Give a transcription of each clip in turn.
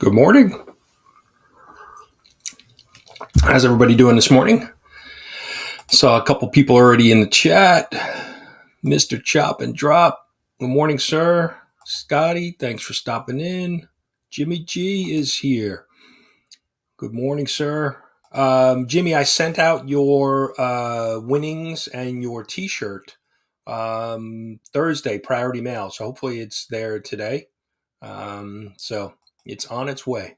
Good morning. How's everybody doing this morning? Saw a couple people already in the chat. Mr. Chop and Drop. Good morning, sir. Scotty, thanks for stopping in. Jimmy G is here. Good morning, sir. Jimmy, I sent out your winnings and your T-shirt Thursday, priority mail. So hopefully it's there today. So it's on its way.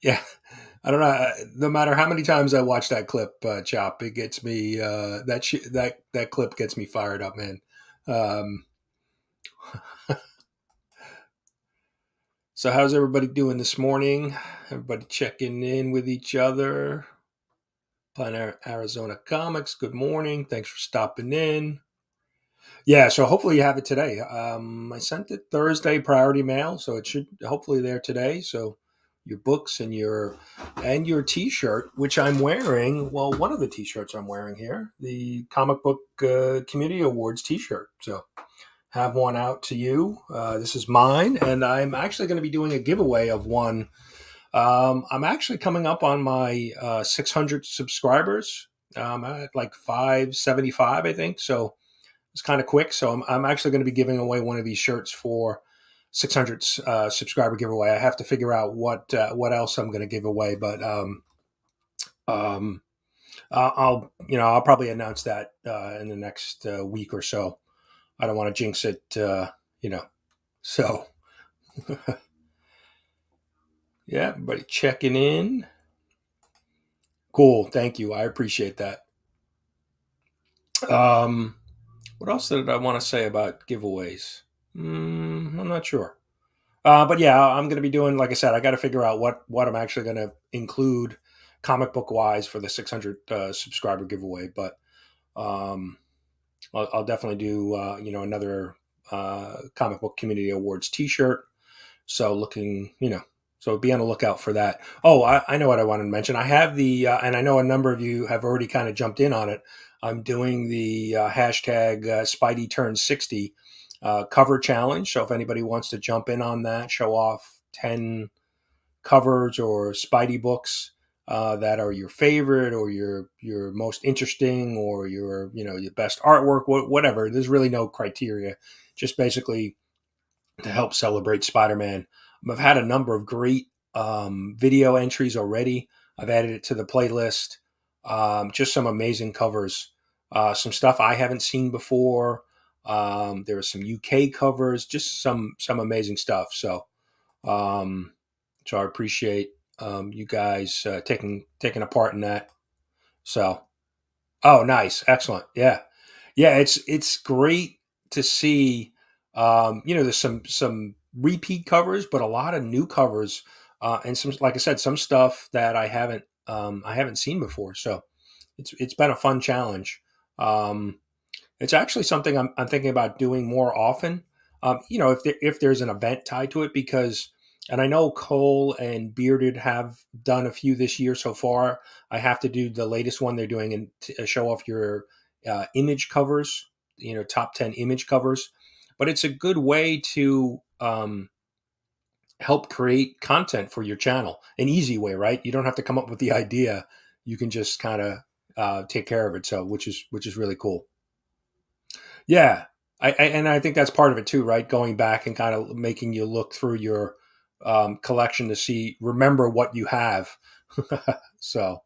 Yeah, I don't know. No matter how many times I watch that clip, Chop, it gets me. That clip gets me fired up, man. Um, so, how's everybody doing this morning? Everybody checking in with each other. Planet Arizona Comics. Good morning. Thanks for stopping in. Yeah, so hopefully you have it today. I sent it Thursday priority mail, so it should hopefully there today. So your books and your T-shirt, which I'm wearing. Well, one of the T-shirts I'm wearing here, the Comic Book Community Awards T-shirt. So have one out to you. This is mine, and I'm actually going to be doing a giveaway of one. I'm actually coming up on my 600 subscribers. I'm at like 575, I think. So it's kind of quick. So I'm actually going to be giving away one of these shirts for 600 subscriber giveaway. I have to figure out what else I'm going to give away, but um, I'll probably announce that in the next week or so. I don't want to jinx it, So yeah, everybody checking in. Cool, thank you. I appreciate that. What else did I want to say about giveaways? I'm not sure. But yeah, I'm going to be doing, like I said, I got to figure out what I'm actually going to include comic book wise for the 600 subscriber giveaway. But um, I'll definitely do, another comic book community awards T-shirt. So so be on the lookout for that. Oh, I know what I wanted to mention. I have and I know a number of you have already kind of jumped in on it. I'm doing the hashtag Spidey turns 60 cover challenge. So if anybody wants to jump in on that, show off 10 covers or Spidey books that are your favorite or your most interesting or your best artwork, whatever. There's really no criteria. Just basically to help celebrate Spider-Man. I've had a number of great video entries already. I've added it to the playlist. Just some amazing covers. Some stuff I haven't seen before. There are some UK covers. Just some amazing stuff. So I appreciate you guys taking a part in that. So, oh, nice, excellent, yeah. It's great to see. There's some repeat covers, but a lot of new covers, and some, like I said, some stuff that I haven't seen before. So it's been a fun challenge. Um, it's actually something I'm thinking about doing more often. If there's an event tied to it, because, and I know Cole and Bearded have done a few this year so far. I have to do the latest one they're doing and show off your image covers, top 10 image covers. But it's a good way to help create content for your channel. An easy way, right? You don't have to come up with the idea. You can just kind of take care of it. So, which is really cool. Yeah, and I think that's part of it too, right? Going back and kind of making you look through your collection to remember what you have. So,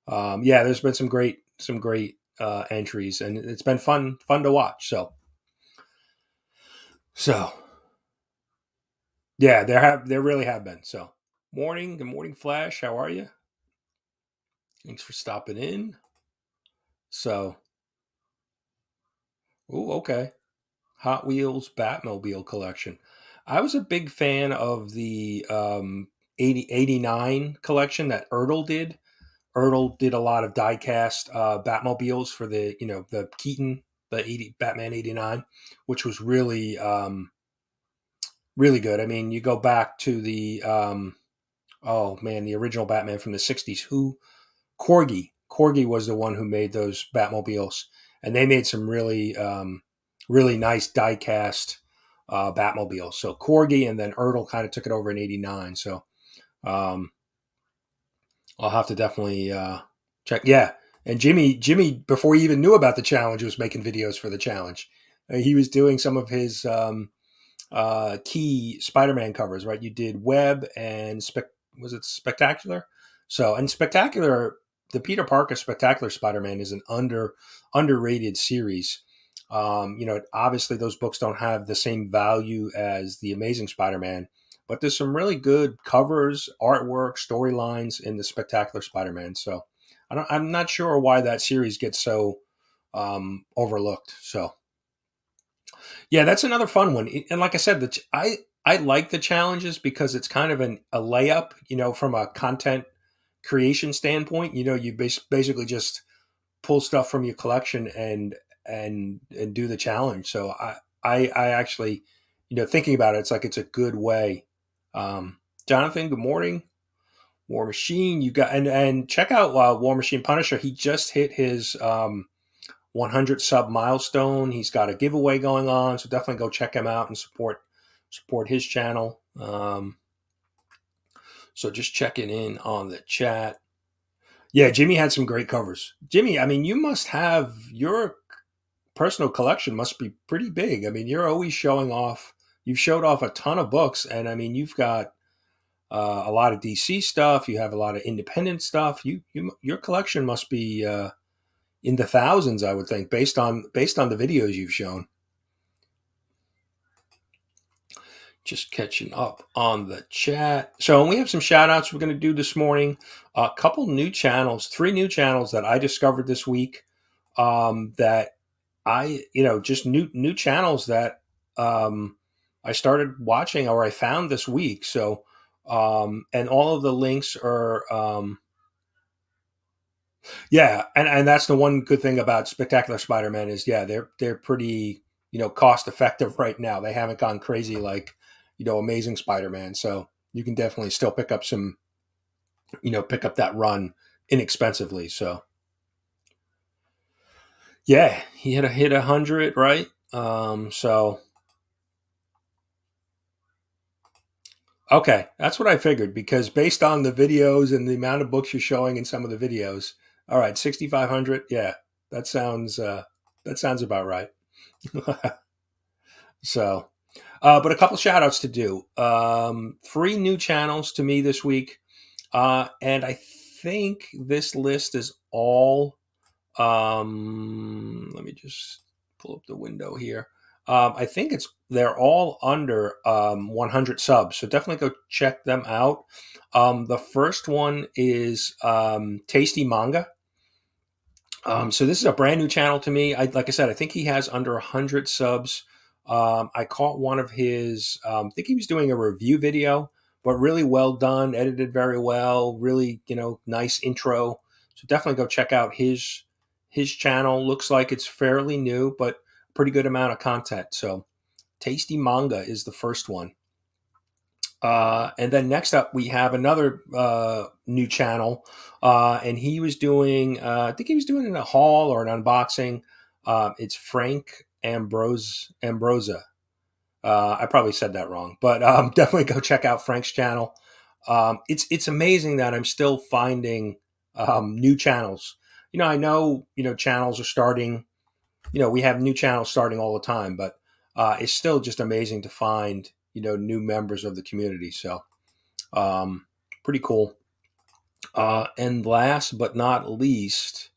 yeah, there's been some great entries, and it's been fun to watch. So yeah, there really have been. So, good morning, Flash. How are you? Thanks for stopping in. So, oh, okay. Hot Wheels Batmobile collection. I was a big fan of the 89 collection that Ertl did. Ertl did a lot of diecast Batmobiles for the Keaton, the Batman 89, which was really really good. I mean, you go back to the oh man, the original Batman from the 60s. Corgi was the one who made those Batmobiles, and they made some really really nice diecast Batmobile. So Corgi and then Ertl kind of took it over in '89. So um, I'll have to definitely check. Yeah, and Jimmy, before he even knew about the challenge, was making videos for the challenge. He was doing some of his key Spider-Man covers, right? You did Web and was it Spectacular? So, and Spectacular, the Peter Parker Spectacular Spider-Man is an underrated series. Obviously those books don't have the same value as the Amazing Spider-Man, but there's some really good covers, artwork, storylines in the Spectacular Spider-Man. So, I'm not sure why that series gets so overlooked. So, yeah, that's another fun one. And like I said, I like the challenges because it's kind of a layup, from a content creation standpoint. You basically just pull stuff from your collection and do the challenge. So I actually, thinking about it, it's like it's a good way. Jonathan, good morning. War Machine, you got and check out War Machine Punisher. He just hit his 100 sub milestone. He's got a giveaway going on, so definitely go check him out and support his channel. So just checking in on the chat. Yeah, Jimmy had some great covers. Jimmy, I mean, you must have your personal collection must be pretty big. I mean, you're always showing off. You've showed off a ton of books, and I mean, you've got a lot of DC stuff. You have a lot of independent stuff. Your collection must be in the thousands, I would think, based on the videos you've shown. Just catching up on the chat. So we have some shout outs we're going to do this morning. A couple new channels, 3 new channels that I discovered this week, that just new channels that I started watching or I found this week. So, and all of the links are, yeah, and that's the one good thing about Spectacular Spider-Man is, yeah, they're pretty, cost effective right now. They haven't gone crazy like, Amazing Spider-Man. So you can definitely still pick up that run inexpensively. So yeah, he had a hit 100, right? So okay, that's what I figured because based on the videos and the amount of books you're showing in some of the videos, all right, 6,500, yeah, that sounds about right. So, but a couple shout outs to do. 3 new channels to me this week. And I think this list is all, let me just pull up the window here. I think they're all under 100 subs. So definitely go check them out. The first one is Tastey Manga. So this is a brand new channel to me. Like I said, I think he has under 100 subs. I caught one of his. I think he was doing a review video, but really well done, edited very well. Really, nice intro. So definitely go check out his channel. Looks like it's fairly new, but pretty good amount of content. So Tastey Manga is the first one. And then next up, we have another new channel, and he was doing, I think he was doing a haul or an unboxing. It's Frank Ambrosa. I probably said that wrong, but definitely go check out Frank's channel. It's amazing that I'm still finding new channels. I know channels are starting. We have new channels starting all the time, but it's still just amazing to find new members of the community. So pretty cool. And last but not least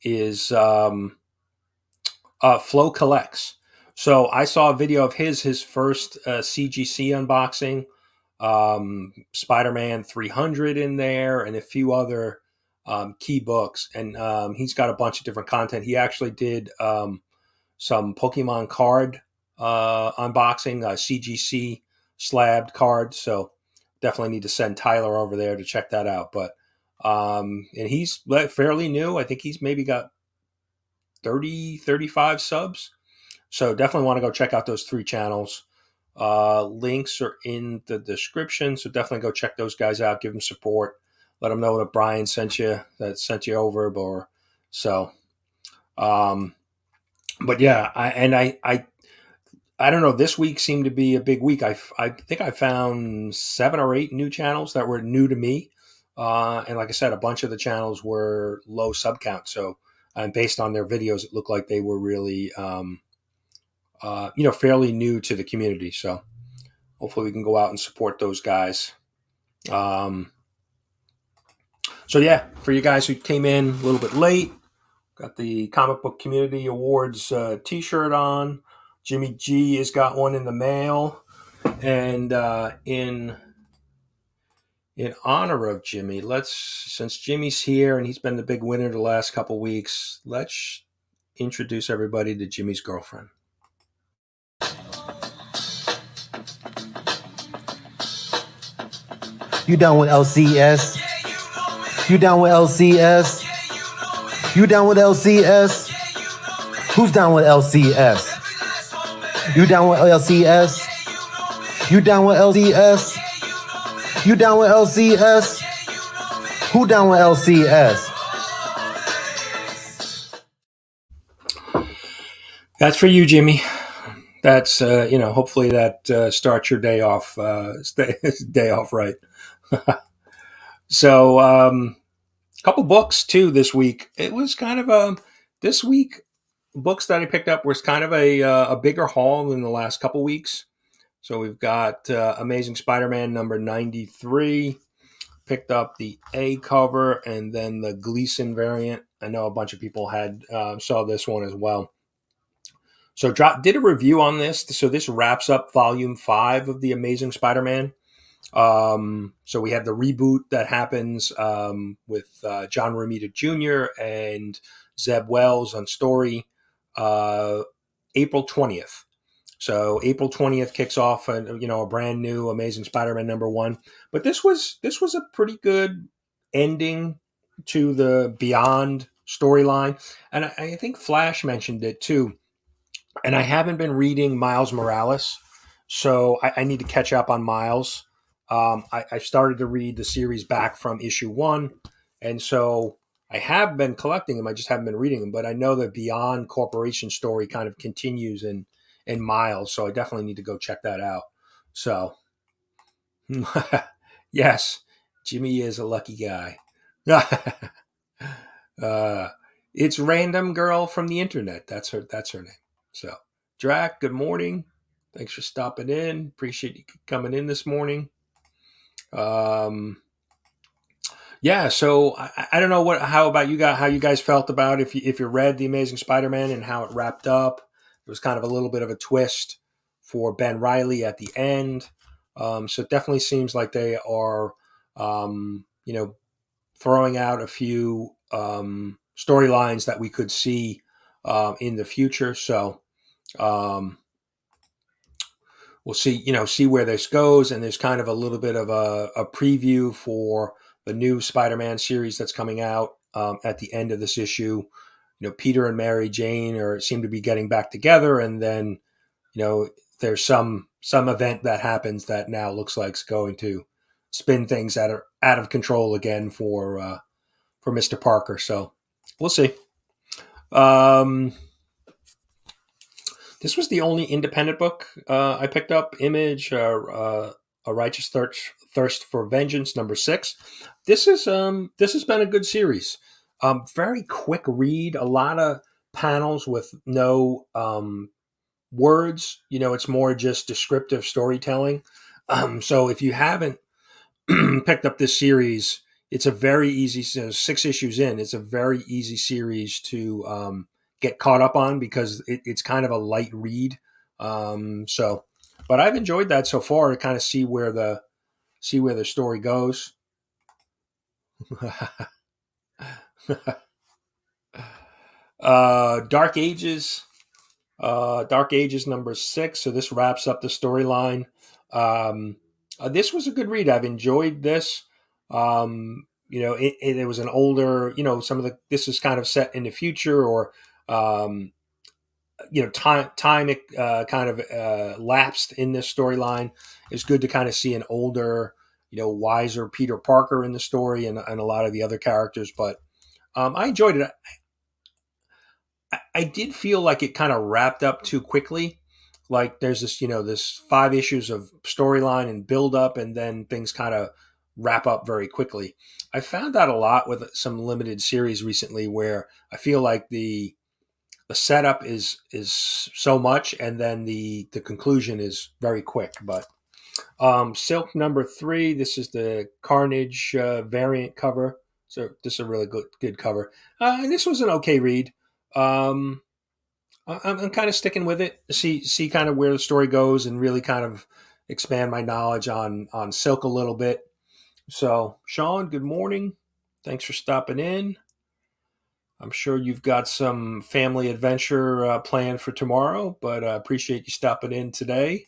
is Flo Collects. So I saw a video of his first CGC unboxing, Spider-Man 300 in there, and a few other key books. And he's got a bunch of different content. He actually did some Pokemon card unboxing, CGC slabbed cards. So definitely need to send Tyler over there to check that out. But and he's fairly new. I think he's maybe got 35 subs. So definitely want to go check out those 3 channels. Links are in the description. So definitely go check those guys out. Give them support. Let them know that Brian sent you over. Or so. But yeah, I I don't know. This week seemed to be a big week. I think I found 7 or 8 new channels that were new to me, and like I said, a bunch of the channels were low sub count. So, based on their videos, it looked like they were really, fairly new to the community. So, hopefully, we can go out and support those guys. Um, so yeah, for you guys who came in a little bit late, got the Comic Book Community Awards T-shirt on. Jimmy G has got one in the mail, and in honor of Jimmy, since Jimmy's here and he's been the big winner the last couple weeks, let's introduce everybody to Jimmy's girlfriend. You down with LCS? You down with LCS? You down with LCS? Who's down with LCS? You down with LCS? You down with LCS? You down with LCS? Who down with LCS? That's for you, Jimmy. That's hopefully that starts your day off day off right. So, couple books too this week. It was kind of this week books that I picked up was kind of a bigger haul than the last couple weeks. So we've got Amazing Spider-Man number 93. Picked up the A cover and then the Gleason variant. I know a bunch of people had saw this one as well. So did a review on this. So this wraps up volume 5 of the Amazing Spider-Man. So we have the reboot that happens with John Romita Jr. and Zeb Wells on story April 20th. So April 20th kicks off a brand new Amazing Spider-Man number 1. But this was a pretty good ending to the Beyond storyline. And I think Flash mentioned it too. And I haven't been reading Miles Morales, so I need to catch up on Miles. I started to read the series back from issue 1, and so I have been collecting them. I just haven't been reading them, but I know the Beyond Corporation story kind of continues in Miles, so I definitely need to go check that out. So, yes, Jimmy is a lucky guy. It's Random Girl from the internet. That's her name. So, Drac, good morning. Thanks for stopping in. Appreciate you coming in this morning. Yeah, so I don't know how about you guys, how you guys felt about if you read the Amazing Spider-Man and how it wrapped up. It was kind of a little bit of a twist for Ben Reilly at the end. So it definitely seems like they are, throwing out a few storylines that we could see in the future. So we'll see where this goes. And there's kind of a little bit of a preview for the new Spider-Man series that's coming out at the end of this issue. Peter and Mary Jane seem to be getting back together, and then there's some event that happens that now looks like it's going to spin things out of control again for Mr. Parker. So we'll see. This was the only independent book I picked up. Image, A Righteous Thirst for Vengeance, number 6. This has been a good series. Very quick read. A lot of panels with no words. It's more just descriptive storytelling. So if you haven't picked up this series, it's a very easy. 6 issues in, it's a very easy series to get caught up on because it's kind of a light read. But I've enjoyed that so far to kind of see where the story goes. Dark Ages number 6. So this wraps up the storyline. This was a good read. I've enjoyed this. It was an older, this is kind of set in the future, or time kind of lapsed in this storyline. It's good to kind of see an older, wiser Peter Parker in the story, and a lot of the other characters. But I enjoyed it. I did feel like it kind of wrapped up too quickly. like there's this, this 5 issues of storyline and build up, and then things kind of wrap up very quickly. I found that a lot with some limited series recently, where I feel like the setup is so much, and then the conclusion is very quick. But Silk number 3, this is the Carnage variant cover. So this is a really good cover. And this was an okay read. Um, I'm kind of sticking with it. See kind of where the story goes, and really kind of expand my knowledge on Silk a little bit. So Sean, good morning. Thanks for stopping in. I'm sure you've got some family adventure planned for tomorrow, but I appreciate you stopping in today.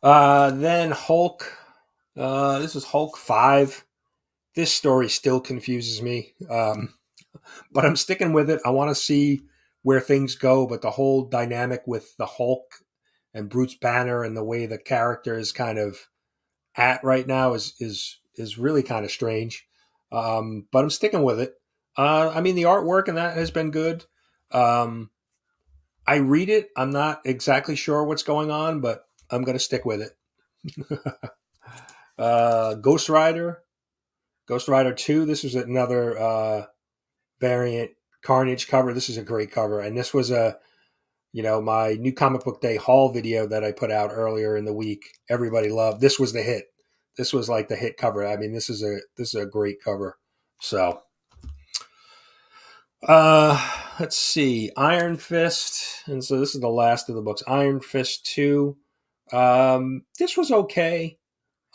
Then Hulk. This is Hulk 5. This story still confuses me, but I'm sticking with it. I want to see where things go, but the whole dynamic with the Hulk and Bruce Banner and the way the character is kind of at right now is really kind of strange. But I'm sticking with it. I mean, the artwork and that has been good. Um, I read it. I'm not exactly sure what's going on, but I'm going to stick with it. Ghost Rider, Ghost Rider 2. This was another variant Carnage cover. This is a great cover, and this was my new comic book day haul video that I put out earlier in the week. Everybody loved. This was the hit. This was like the hit cover. I mean, this is a great cover. So, let's see, Iron Fist, and so this is the last of the books. Iron Fist 2. This was okay.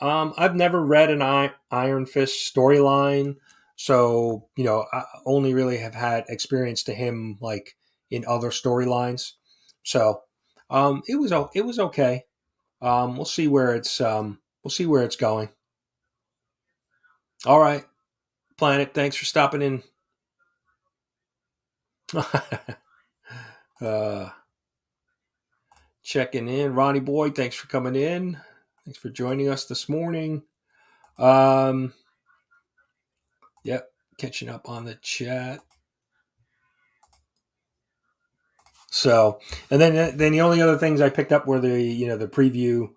I've never read an Iron Fist storyline, so I only really have had experience to him like in other storylines. So, it was okay. We'll see where it's going. All right, Planet. Thanks for stopping in. uh, Checking in, Ronnie Boy. Thanks for coming in. Thanks for joining us this morning. Um, yep, catching up on the chat. So, and then the only other things I picked up were the preview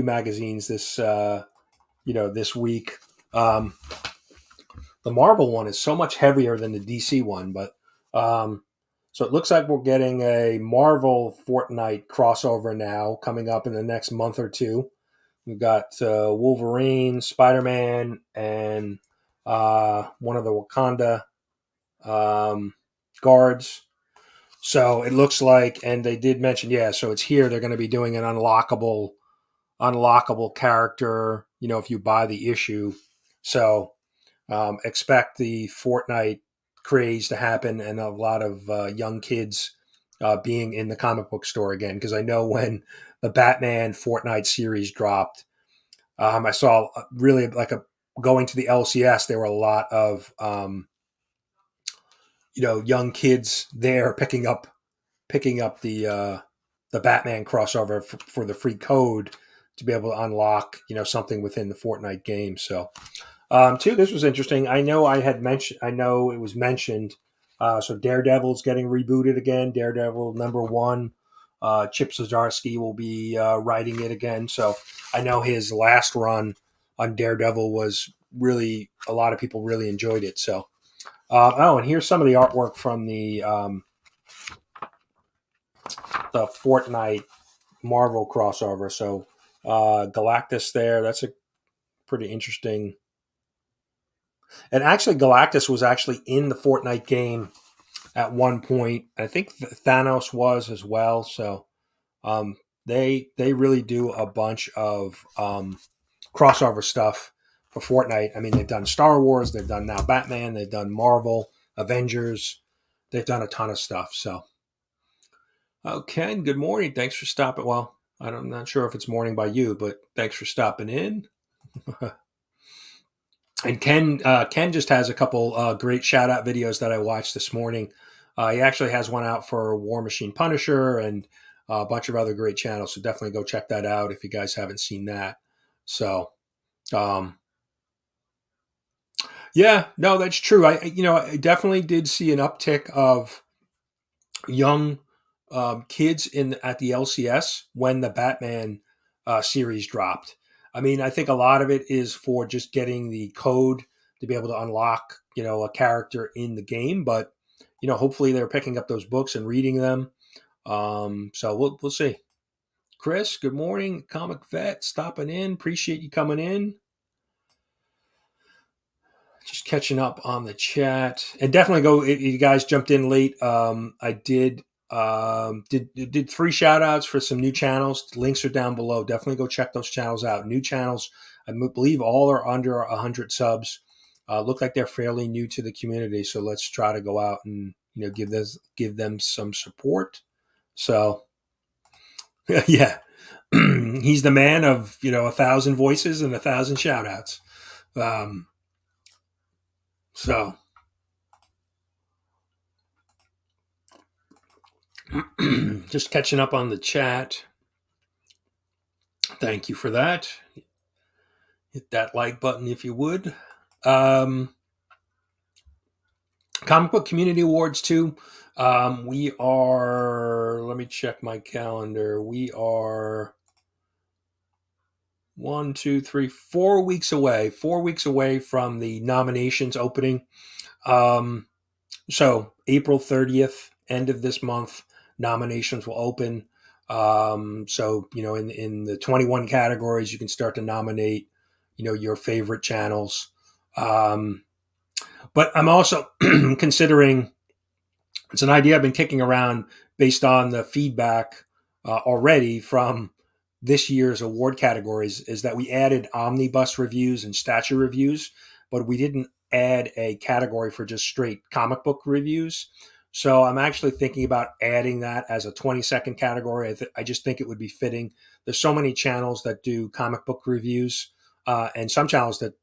magazines this week. The Marvel one is so much heavier than the DC one, but so it looks like we're getting a Marvel Fortnite crossover now coming up in the next month or two. We've got Wolverine, Spider-Man, and one of the Wakanda guards. So it looks like, and they did mention, yeah. So it's here. They're going to be doing an unlockable character. If you buy the issue. So expect the Fortnite craze to happen, and a lot of young kids being in the comic book store again. Because I know when the Batman Fortnite series dropped, I saw really going to the LCS. There were a lot of young kids there picking up the Batman crossover for the free code to be able to unlock something within the Fortnite game. So. Too, this was interesting. I know it was mentioned. So Daredevil's getting rebooted again. Daredevil #1. Chip Zdarsky will be writing it again. So I know his last run on Daredevil was really, a lot of people really enjoyed it. So, and here's some of the artwork from the Fortnite Marvel crossover. So Galactus there. That's a pretty interesting. And actually, Galactus was actually in the Fortnite game at one point. I think Thanos was as well. So they really do a bunch of crossover stuff for Fortnite. I mean, they've done Star Wars, they've done now Batman, they've done Marvel, Avengers. They've done a ton of stuff. So, Ken, good morning. Thanks for stopping. Well, I'm not sure if it's morning by you, but thanks for stopping in. And Ken just has a couple great shout out videos that I watched this morning. He actually has one out for War Machine Punisher and a bunch of other great channels. So definitely go check that out if you guys haven't seen that. So, yeah, no, that's true. I definitely did see an uptick of young kids in at the LCS when the Batman series dropped. I mean, I think a lot of it is for just getting the code to be able to unlock, a character in the game. But hopefully they're picking up those books and reading them. So we'll see. Chris, good morning, comic vet, stopping in. Appreciate you coming in. Just catching up on the chat, and definitely go. If you guys jumped in late, I did 3 shout outs for some new channels. Links are down below. Definitely go check those channels out. New channels, I believe all are under 100 subs. Look like they're fairly new to the community, so let's try to go out and give them some support. So yeah, he's the man of 1,000 voices and 1,000 shout outs. So just catching up on the chat. Thank you for that. Hit that like button if you would. Comic Book Community Awards too. We are, let me check my calendar. We are 1, 2, 3, 4 weeks away. 4 weeks away from the nominations opening. So April 30th, end of this month, nominations will open. So in the 21 categories, you can start to nominate your favorite channels. But I'm also considering, it's an idea I've been kicking around based on the feedback already from this year's award categories, is that we added omnibus reviews and statue reviews, but we didn't add a category for just straight comic book reviews. So I'm actually thinking about adding that as a 20-second category. I just think it would be fitting. There's so many channels that do comic book reviews, and some channels that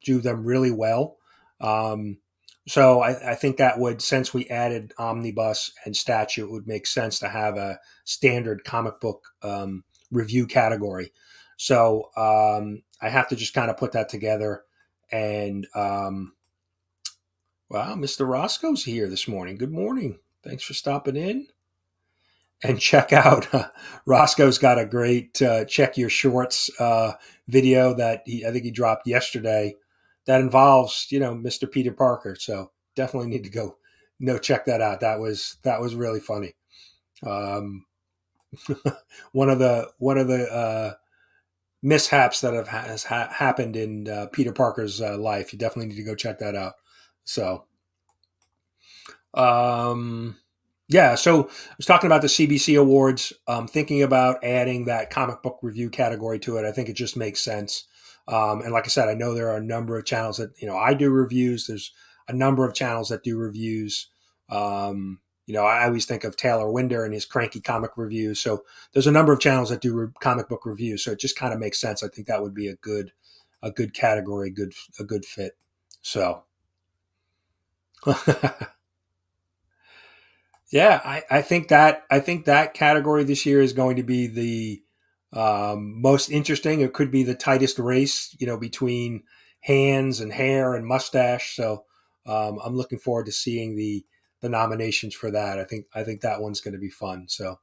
do them really well. So I think that would, since we added omnibus and statue, it would make sense to have a standard comic book review category. So I have to just kind of put that together. And wow, Mr. Roscoe's here this morning. Good morning. Thanks for stopping in. And check out Roscoe's got a great check your shorts video that I think he dropped yesterday that involves Mr. Peter Parker. So definitely need to go check that out. That was really funny. One of the mishaps that has happened in Peter Parker's life. You definitely need to go check that out. So yeah, so I was talking about the CBC Awards, thinking about adding that comic book review category to it. I think it just makes sense. And like I said, I know there are a number of channels that, I do reviews. There's a number of channels that do reviews. I always think of Taylor Winder and his cranky comic reviews. So there's a number of channels that do comic book reviews. So it just kind of makes sense. I think that would be a good category, a good fit. So yeah, I think that category this year is going to be the most interesting. It could be the tightest race, between hands and hair and mustache. So I'm looking forward to seeing the nominations for that. I think that one's going to be fun. So,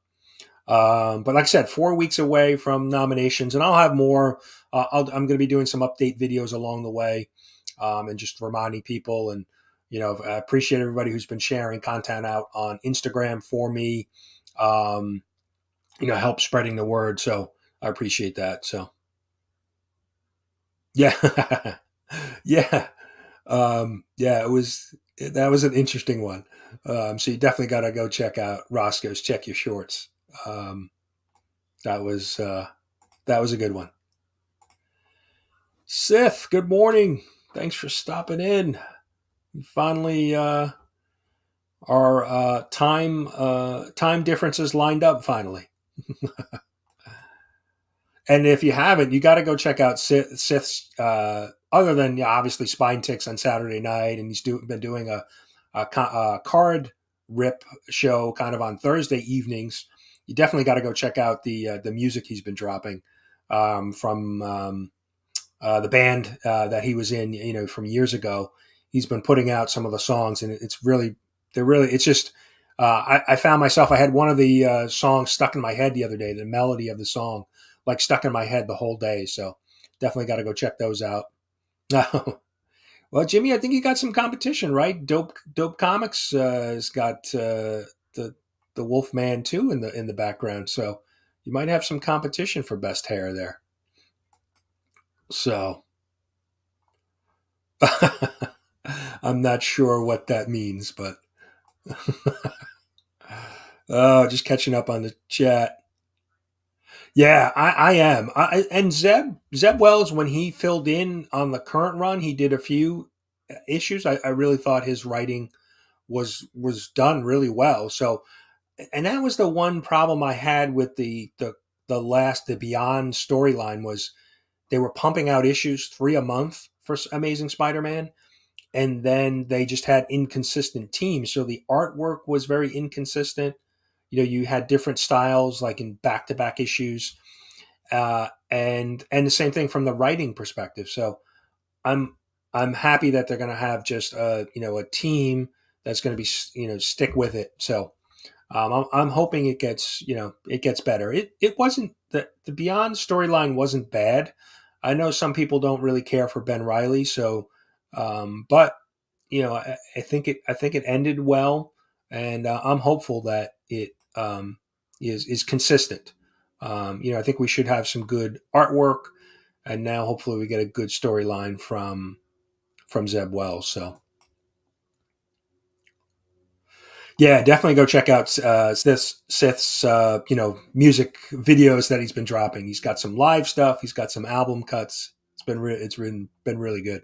but like I said, 4 weeks away from nominations, and I'll have more. I'm going to be doing some update videos along the way, and just reminding people. And I appreciate everybody who's been sharing content out on Instagram for me. Help spreading the word. So I appreciate that. So yeah, yeah, that was an interesting one. So you definitely got to go check out Roscoe's Check Your Shorts. That was a good one. Sith, good morning. Thanks for stopping in. Finally, our time differences lined up finally. And if you haven't, you got to go check out Sith's. Other than obviously Spine Ticks on Saturday night, and he's been doing a card rip show kind of on Thursday evenings. You definitely got to go check out the music he's been dropping from the band that he was in, from years ago. He's been putting out some of the songs, and it's just I found myself, I had one of the songs stuck in my head the other day, the melody of the song, like stuck in my head the whole day. So definitely got to go check those out. Well, Jimmy, I think you got some competition, right? Dope Comics has got the Wolfman too in the background, so you might have some competition for best hair there. So I'm not sure what that means, but oh, just catching up on the chat. Yeah, I am. And Zeb Wells, when he filled in on the current run, he did a few issues. I really thought his writing was done really well. So, and that was the one problem I had with the Beyond storyline was they were pumping out issues 3 a month for Amazing Spider-Man, and then they just had inconsistent teams. So the artwork was very inconsistent. You had different styles, like in back-to-back issues, and the same thing from the writing perspective. So I'm I'm happy that they're going to have just a team that's going to be stick with it. So I'm hoping it gets better. It wasn't the Beyond storyline wasn't bad. I know some people don't really care for Ben Riley, so but I think it ended well, and I'm hopeful that it is consistent. I think we should have some good artwork, and now hopefully we get a good storyline from Zeb Wells. So yeah, definitely go check out Sith's music videos that he's been dropping. He's got some live stuff. He's got some album cuts. It's been really good.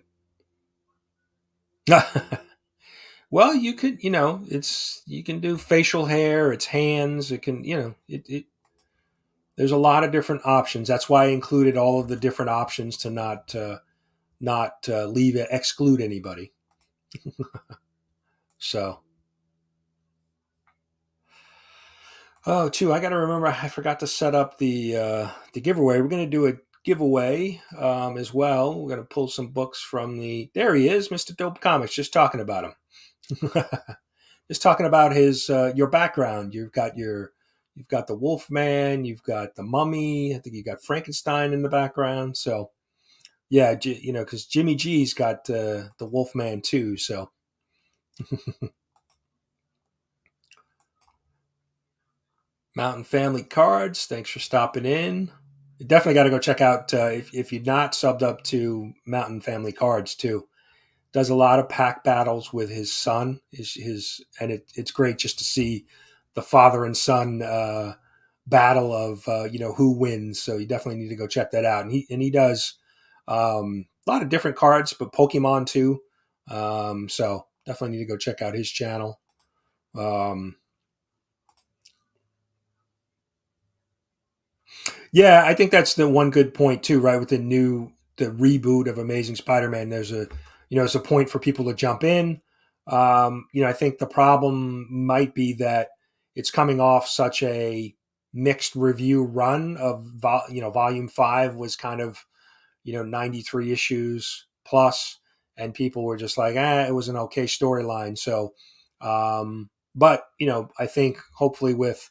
Well, you could you can do facial hair. It's hands. It can there's a lot of different options. That's why I included all of the different options to not leave it exclude anybody. So. Oh, too. I got to remember. I forgot to set up the giveaway. We're going to do a giveaway as well. We're going to pull some books from the. There he is, Mr. Dope Comics. Just talking about him. Just talking about his your background. You've got the Wolfman. You've got the Mummy. I think you got Frankenstein in the background. So yeah, because Jimmy G's got the Wolfman too. So Mountain Family Cards. Thanks for stopping in. You definitely got to go check out if you're not subbed up to Mountain Family Cards too. Does a lot of pack battles with his son. And it's great just to see the father and son battle of who wins. So you definitely need to go check that out. And he does a lot of different cards, but Pokemon too. So definitely need to go check out his channel. Yeah, I think that's the one good point too, right? With the reboot of Amazing Spider-Man, there's a point for people to jump in. I think the problem might be that it's coming off such a mixed review run of volume 5 was kind of 93 issues plus, and people were just like, it was an okay storyline. So, but I think hopefully with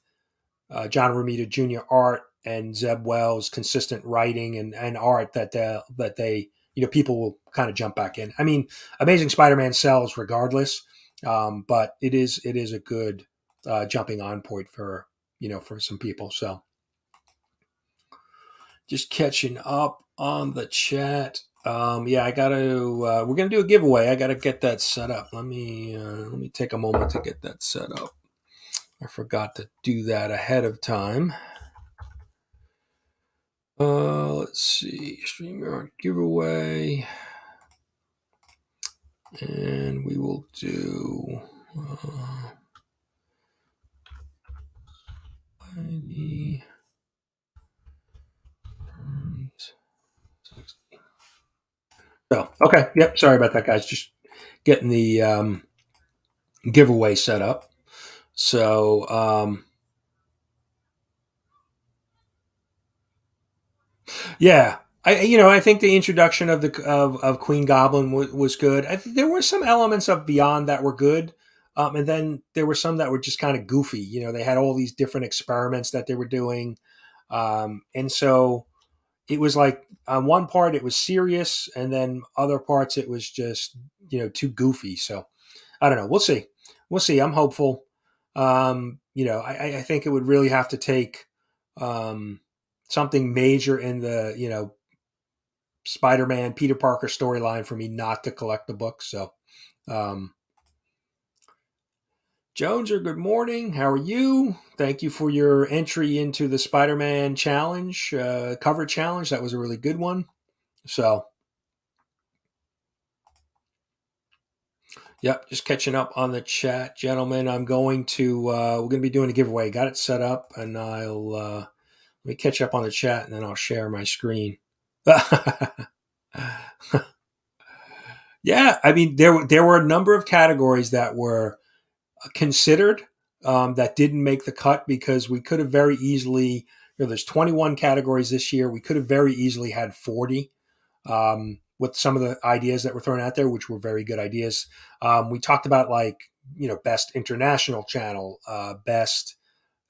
John Romita Jr. art and Zeb Wells consistent writing and art that they people will kind of jump back in. I mean, Amazing Spider-Man sells regardless, but it is a good jumping on point for some people. So just catching up on the chat. Yeah, I gotta. We're gonna do a giveaway. I gotta get that set up. Let me take a moment to get that set up. I forgot to do that ahead of time. Let's see. StreamYard giveaway. And we will do. So, okay. Yep. Sorry about that, guys. Just getting the giveaway set up. So, yeah, I think the introduction of Queen Goblin was good. I think there were some elements of Beyond that were good. And then there were some that were just kind of goofy. They had all these different experiments that they were doing. And so it was like on one part it was serious, and then other parts it was just too goofy. So I don't know. We'll see. We'll see. I'm hopeful. I think it would really have to take something major in the Spider-Man Peter Parker storyline for me not to collect the book. So um, Joneser, good morning. How are you? Thank you for your entry into the Spider-Man challenge, cover challenge. That was a really good one. So, yep, just catching up on the chat, gentlemen. We're going to be doing a giveaway. Got it set up, and let me catch up on the chat, and then I'll share my screen. Yeah, I mean, there were a number of categories that were considered that didn't make the cut because we could have very easily, there's 21 categories this year. We could have very easily had 40 with some of the ideas that were thrown out there, which were very good ideas. We talked about best international channel, best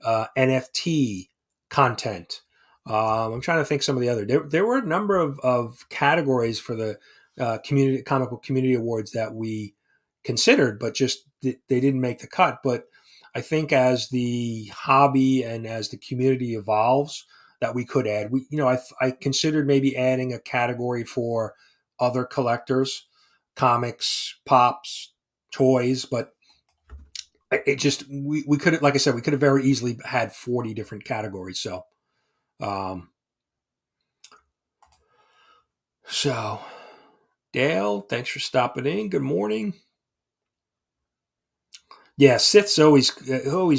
NFT content. I'm trying to think some of the other. There were a number of categories for the comic book community awards that we considered, but just they didn't make the cut. But I think as the hobby and as the community evolves, that we could add. I considered maybe adding a category for other collectors, comics, pops, toys, but it just we could have, like I said, we could have very easily had 40 different categories. Um, so Dale, thanks for stopping in. Good morning. Yeah, Sith's always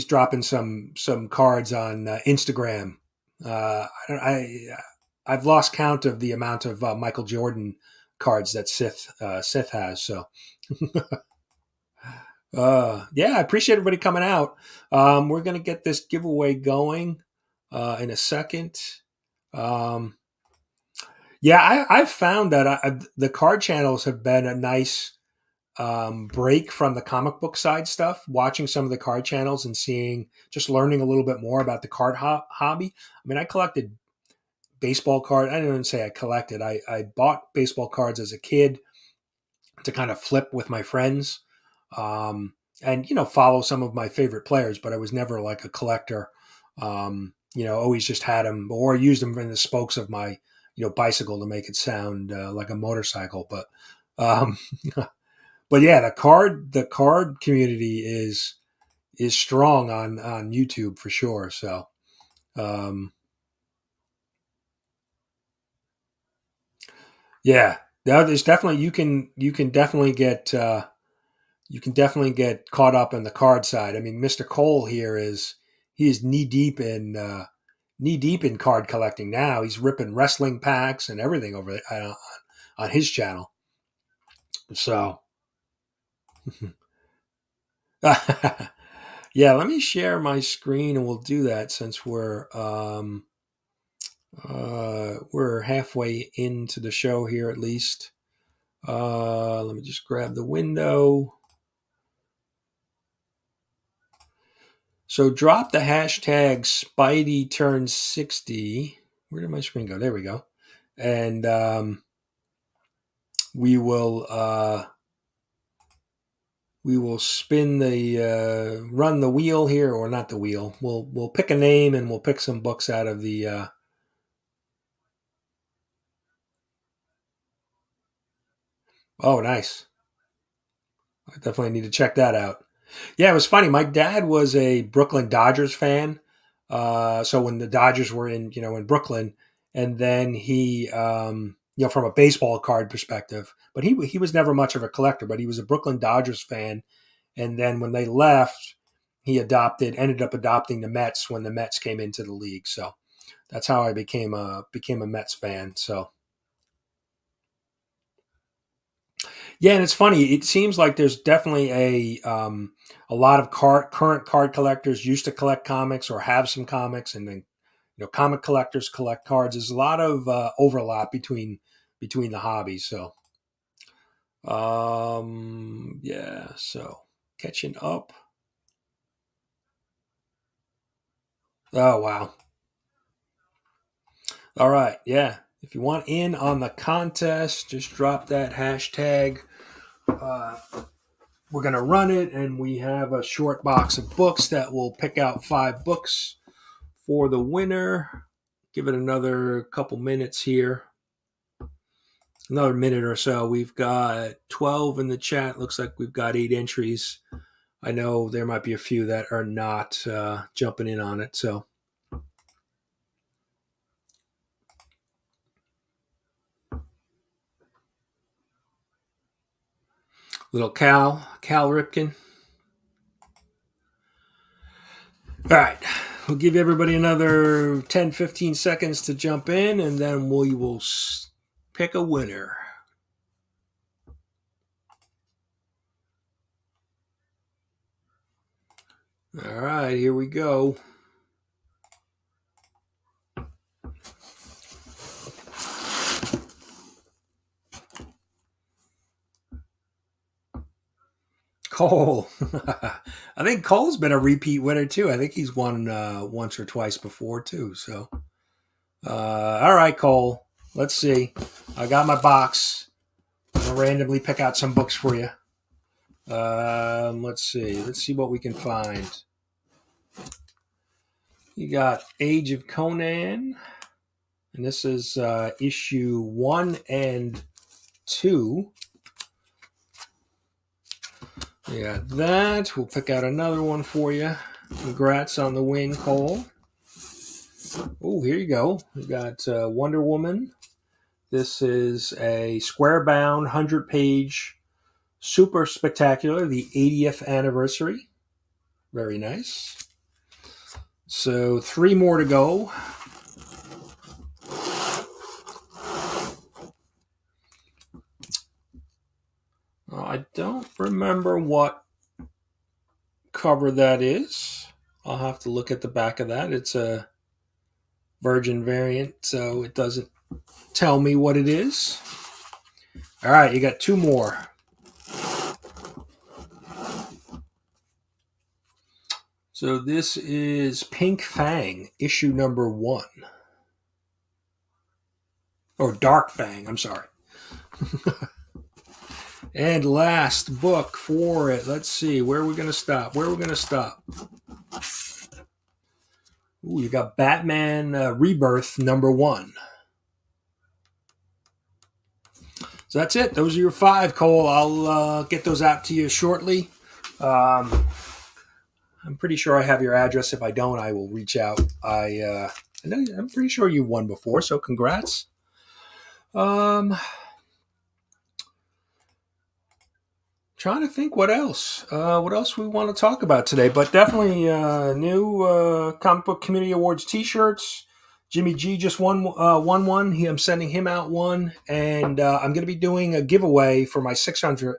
dropping some cards on Instagram. I've lost count of the amount of Michael Jordan cards that Sith has. So yeah, I appreciate everybody coming out. We're gonna get this giveaway going in a second. Yeah, I've found that the card channels have been a nice break from the comic book side stuff. Watching some of the card channels and just learning a little bit more about the card hobby. I mean, I collected baseball cards. I didn't even say I collected. I bought baseball cards as a kid to kind of flip with my friends, and follow some of my favorite players. But I was never like a collector. Always just had them or used them in the spokes of my bicycle to make it sound like a motorcycle. But um, but yeah, the card community is strong on YouTube for sure. So yeah, there's definitely you can definitely get caught up in the card side. I mean, Mr. Cole here he is knee deep in card collecting now. He's ripping wrestling packs and everything over on his channel. So yeah, let me share my screen and we'll do that since we're halfway into the show here at least. Let me just grab the window. So drop the hashtag Spidey turns 60. Where did my screen go? There we go. And we will spin the run the wheel here, or not the wheel. We'll pick a name and we'll pick some books out of the oh, nice. I definitely need to check that out. Yeah, it was funny. My dad was a Brooklyn Dodgers fan. So when the Dodgers were in Brooklyn, and then he, from a baseball card perspective, but he was never much of a collector, but he was a Brooklyn Dodgers fan. And then when they left, he ended up adopting the Mets when the Mets came into the league. So that's how I became a Mets fan. So yeah, and it's funny. It seems like there's definitely a lot of current card collectors used to collect comics or have some comics, and then comic collectors collect cards. There's a lot of overlap between the hobbies. So yeah. So catching up. Oh, wow. All right. Yeah. If you want in on the contest, just drop that hashtag. We're going to run it, and we have a short box of books that will pick out 5 books for the winner. Give it another couple minutes here. Another minute or so. We've got 12 in the chat. Looks like we've got 8 entries. I know there might be a few that are not jumping in on it. So, little Cal Ripken. All right. We'll give everybody another 10, 15 seconds to jump in, and then we will pick a winner. All right, here we go. Cole. I think Cole's been a repeat winner too. I think he's won once or twice before too. So, all right, Cole. Let's see. I got my box. I'll randomly pick out some books for you. Let's see. Let's see what we can find. You got Age of Conan, and this is issue 1 and 2. We got that. We'll pick out another one for you. Congrats on the win, Cole. Oh, here you go. We got Wonder Woman. This is a square-bound, 100-page, super spectacular, the 80th anniversary. Very nice. So 3 more to go. I don't remember what cover that is. I'll have to look at the back of that. It's a Virgin variant, so it doesn't tell me what it is. All right, you got 2 more. So this is Pink Fang, issue number 1. Or Dark Fang, I'm sorry. And last book for it. Let's see. Where are we going to stop? Ooh, you got Batman Rebirth number 1. So that's it. Those are your 5, Cole. I'll get those out to you shortly. I'm pretty sure I have your address. If I don't, I will reach out. I'm pretty sure you won before, so congrats. Trying to think what else we want to talk about today, but definitely new Comic Book Community Awards T-shirts. Jimmy G just won one. I'm sending him out one, and I'm going to be doing a giveaway for my 600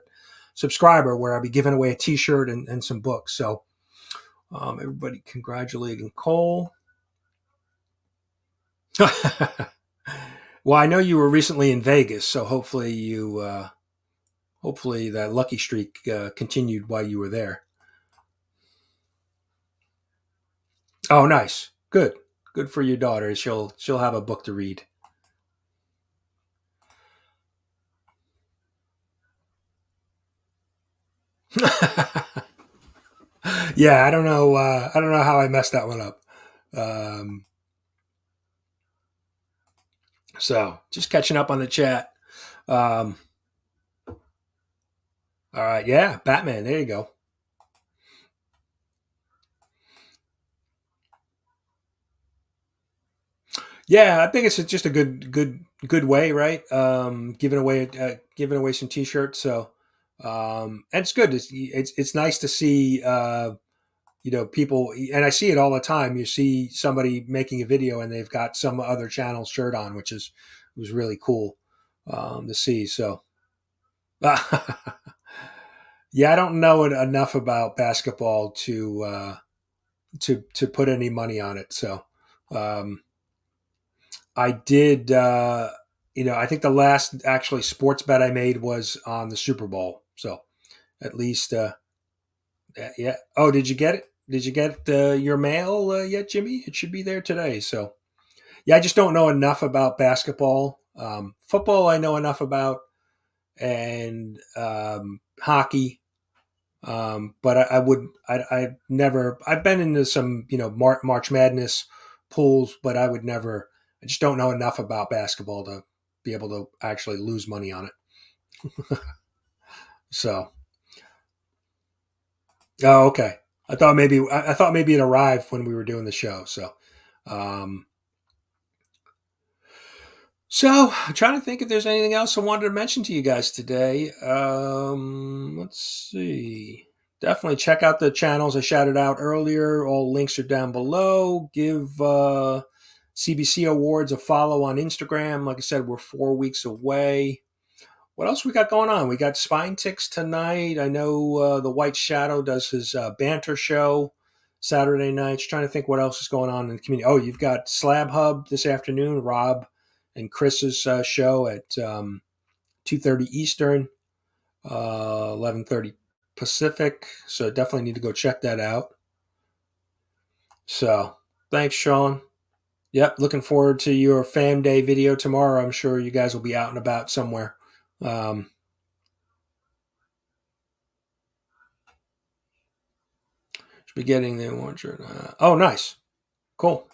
subscriber where I'll be giving away a T-shirt and some books. So everybody congratulating Cole. Well, I know you were recently in Vegas, so hopefully that lucky streak continued while you were there. Oh, nice. Good for your daughter. She'll have a book to read. Yeah, I don't know how I messed that one up. So just catching up on the chat. All right, yeah, Batman. There you go. Yeah, I think it's just a good way, right? Giving away some T-shirts. So, and it's good. It's nice to see people, and I see it all the time. You see somebody making a video and they've got some other channel shirt on, which was really cool to see. So, yeah, I don't know enough about basketball to put any money on it. So. I did, I think the last actually sports bet I made was on the Super Bowl. So at least, Yeah. Oh, did you get it? Did you get your mail yet, Jimmy? It should be there today. So, yeah, I just don't know enough about basketball. Football, I know enough about, and hockey. But I never, I've been into some, March Madness pools, but I would never, I just don't know enough about basketball to be able to actually lose money on it. So, oh, okay. I thought maybe it arrived when we were doing the show. Um, so I'm trying to think if there's anything else I wanted to mention to you guys today. Let's see. Definitely check out the channels I shouted out earlier. All links are down below. Give CBC Awards a follow on Instagram. Like I said, we're 4 weeks away. What else we got going on? We got Spine Ticks tonight. I know the White Shadow does his banter show Saturday nights. Trying to think what else is going on in the community. Oh, you've got Slab Hub this afternoon. Rob and Chris's show at 2:30 Eastern, 11:30 Pacific. So definitely need to go check that out. So thanks, Sean. Yep, looking forward to your Fam Day video tomorrow. I'm sure you guys will be out and about somewhere. Should be getting the award shirt. Oh, nice. Cool.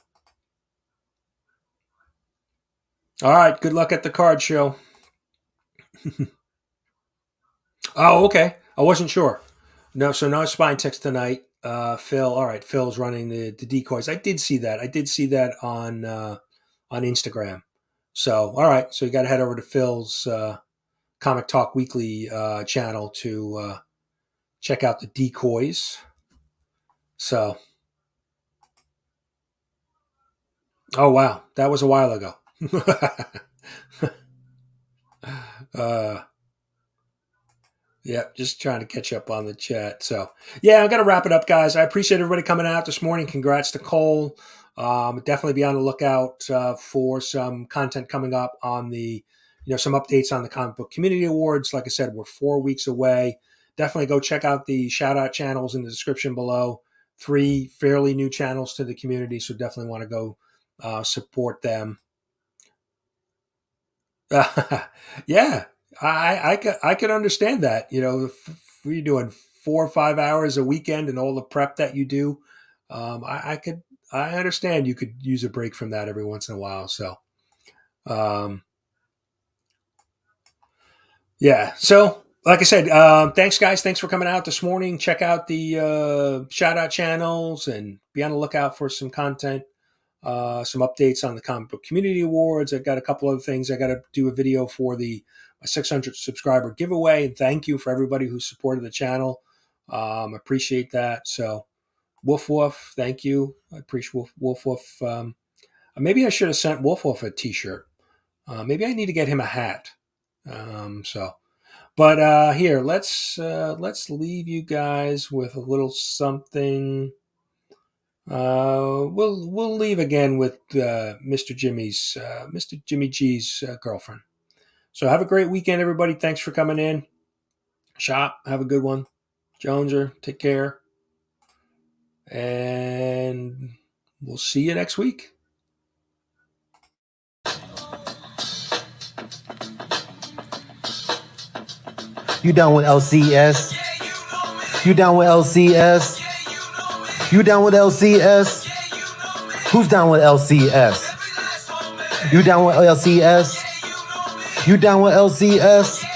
All right. Good luck at the card show. Oh, okay. I wasn't sure. No, so no spine text tonight. Phil. All right. Phil's running the decoys. I did see that. On Instagram. So, all right. So you got to head over to Phil's Comic Talk Weekly channel to check out the decoys. So, oh wow, that was a while ago. Yeah, just trying to catch up on the chat. So, yeah, I'm going to wrap it up, guys. I appreciate everybody coming out this morning. Congrats to Cole. Definitely be on the lookout for some content coming up on some updates on the Comic Book Community Awards. Like I said, we're 4 weeks away. Definitely go check out the shout out channels in the description below. 3 fairly new channels to the community, so definitely want to go support them. Yeah, I could understand that. If you're doing 4 or 5 hours a weekend and all the prep that you do, I understand you could use a break from that every once in a while. So, yeah. So, like I said, thanks guys. Thanks for coming out this morning. Check out the shout out channels and be on the lookout for some content. Some updates on the Comic Book Community Awards. I've got a couple other things. I got to do a video for the 600 subscriber giveaway. And thank you for everybody who supported the channel. Appreciate that. So, Woof Woof, thank you. I appreciate Woof Woof. Maybe I should have sent Woof Woof a T-shirt. Maybe I need to get him a hat. But here, let's leave you guys with a little something. We'll leave again with Mr. Jimmy G's girlfriend. So have a great weekend, everybody. Thanks for coming in. Shop, have a good one. Joneser, take care. And we'll see you next week. You down with LCS? You down with LCS? You down with LCS? Who's down with LCS? You down with LCS? You down with LCS?